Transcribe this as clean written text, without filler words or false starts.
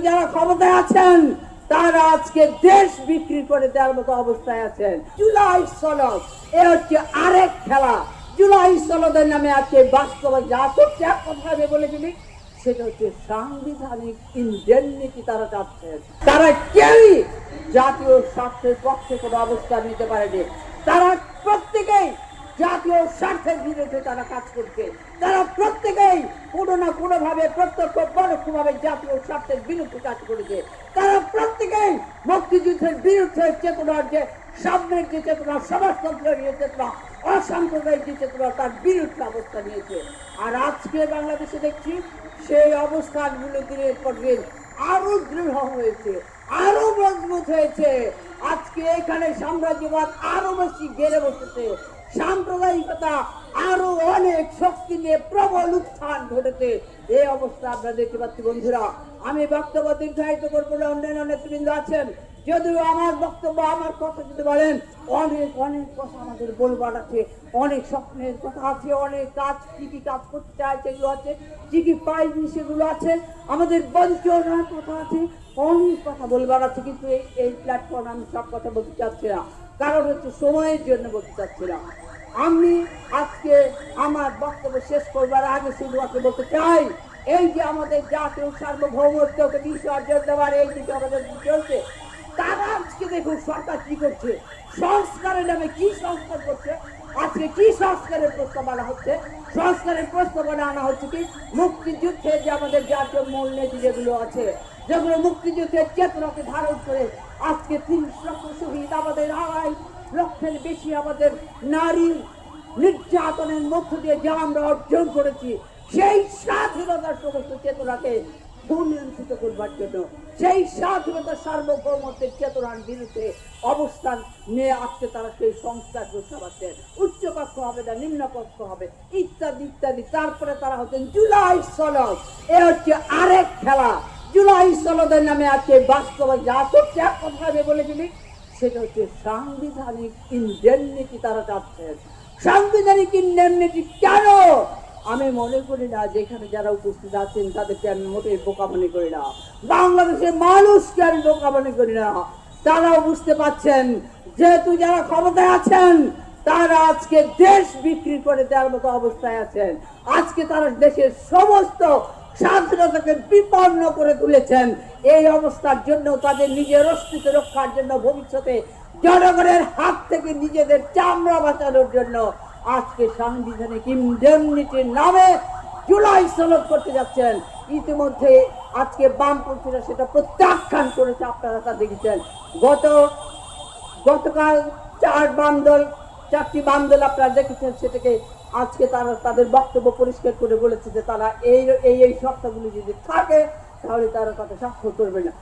যারা ক্ষমতায় আছেন তারা আজকে দেশ বিক্রি করে দেওয়ার মতো অবস্থায় আছেন। জুলাই সনদ এ হচ্ছে আরেক খেলা। জুলাই সনদের নামে আজকে বাস্তবে যা করছে এক কথা আমি বলে দিলি, সেটা হচ্ছে সাংবিধানিক ইনডেমনিটি তারা চাচ্ছেন। তারা কেউই জাতীয় স্বার্থের পক্ষে কোনো অবস্থান নিতে পারেনি। তারা প্রত্যেকেই জাতীয় স্বার্থের বিরুদ্ধে তারা কাজ করছে। তারা প্রত্যেকেই কোনো না কোনো ভাবে প্রত্যক্ষ পরোক্ষভাবে জাতীয় স্বার্থের বিরুদ্ধে কাজ করেছে। তারা প্রত্যেকেই মুক্তিযুদ্ধের বিরুদ্ধে চেতনার যে সামনের যে চেতনা, সমাজতন্ত্রের যে চেতনা, অসাম্প্রদায়িক যে চেতনা, তার বিরুদ্ধে অবস্থান নিয়েছে। আর আজকে বাংলাদেশে দেখছি সেই অবস্থানগুলো দিনের পর দিন আরো দৃঢ় হয়েছে, আরো মজবুত হয়েছে। আজকে এখানে সাম্রাজ্যবাদ আরো বেশি গেড়ে বসেছে, সাম্প্রদায়িকতা আরো অনেক শক্তি নিয়ে প্রবল উত্থান ঘটেছে। এই অবস্থা আমরা দেখতে পাচ্ছি। বন্ধুরা, আমি বক্তব্য দীর্ঘায়িত করবো না, অন্যান্য নেতৃবৃন্দ আছেন, যদিও আমার বক্তব্য আমার কথা যদি বলেন অনেক অনেক কথা আমাদের বলবার আছে, অনেক স্বপ্নের কথা আছে, অনেক কাজ কি কি কাজ করতে চাই সেগুলো আছে, কি কি পাইনি সেগুলো আছে, আমাদের বঞ্চনার কথা আছে, অনেক কথা বলবার আছে। কিন্তু এই প্ল্যাটফর্মে আমি সব কথা বলতে চাচ্ছি না, কারণ হচ্ছে সময়ের জন্য বলতে চাচ্ছি না। আমি আজকে আমার বক্তব্য শেষ করবার আগে শুধু আপনি বলতে চাই, এই যে আমাদের জাতীয় সার্বভৌমত্বকে বিসর্জন দেওয়ার এই দিকে আমাদের চলছে, তারা আজকে দেখুন সরকার কি করছে, সংস্কারের নামে কি সংস্কার করছে। আজকে কি সংস্কারের প্রস্তাব আনা হচ্ছে? সংস্কারের প্রস্তাবনা আনা হচ্ছে কি মুক্তিযুদ্ধে যে আমাদের জাতীয় মূলনীতি যেগুলো আছে, যেগুলো মুক্তিযুদ্ধের চেতনাকে ধারণ করে আজকে ৩০ লক্ষ শহীদ, আমাদের ২.৫ লক্ষের বেশি আমাদের নারী নির্যাতনের মধ্য দিয়ে যা আমরা অর্জন করেছি, সেই স্বাধীনতার সমস্ত চেতনাকে পুনরুজ্জীবিত করবার জন্য, সেই স্বাধীনতার সার্বভৌমত্বের চেতনার বিরুদ্ধে অবস্থান নিয়ে আজকে তারা সেই সংস্কার প্রস্তাব আছে। উচ্চকক্ষ হবে না, নিম্নকক্ষ হবে, ইত্যাদি ইত্যাদি। তারপরে তারা হচ্ছেন জুলাই সনদ। এ হচ্ছে আরেক খেলা। জুলাই সনদের নামে আজকে বাস্তবে যা করছে এক কথা আমি বলে দিলি, সেটা হচ্ছে সাংবিধানিক ইনডেমনিটি তারা চাচ্ছেন। সাংবিধানিক ইনডেমনিটি কেন? আমি মনে করি না যেখানে যারা উপস্থিত আছেন তাদেরকে আমি মোটেই বোকা মনে করি না, বাংলাদেশের মানুষকে আমি বোকা মনে করি না। তারাও বুঝতে পাচ্ছেন যেহেতু যারা ক্ষমতায় আছেন তারা আজকে দেশ বিক্রি করে দেওয়ার মতো অবস্থায় আছেন। আজকে তারা দেশের সমস্ত স্বাধীনতাকে বিপন্ন করে তুলেছেন। এই অবস্থার জন্য তাদের নিজের অস্তিত্ব রক্ষার জন্য, ভবিষ্যতে জনগণের হাত থেকে নিজেদের চামড়া বাঁচানোর জন্য আজকে সাংবিধানিক ইনডেমনিটির নামে জুলাই সনদ করতে যাচ্ছেন। ইতিমধ্যে আজকে বামপন্থীরা সেটা প্রত্যাখ্যান করেছে। আপনারা তা দেখেছেন। গতকাল চারটি বাম দল আপনারা দেখেছেন, সেটাকে আজকে তারা তাদের বক্তব্য পরিষ্কার করে বলেছে যে তারা এই শর্তগুলি যদি থাকে তাহলে তারা তাতে স্বাক্ষর করবে না।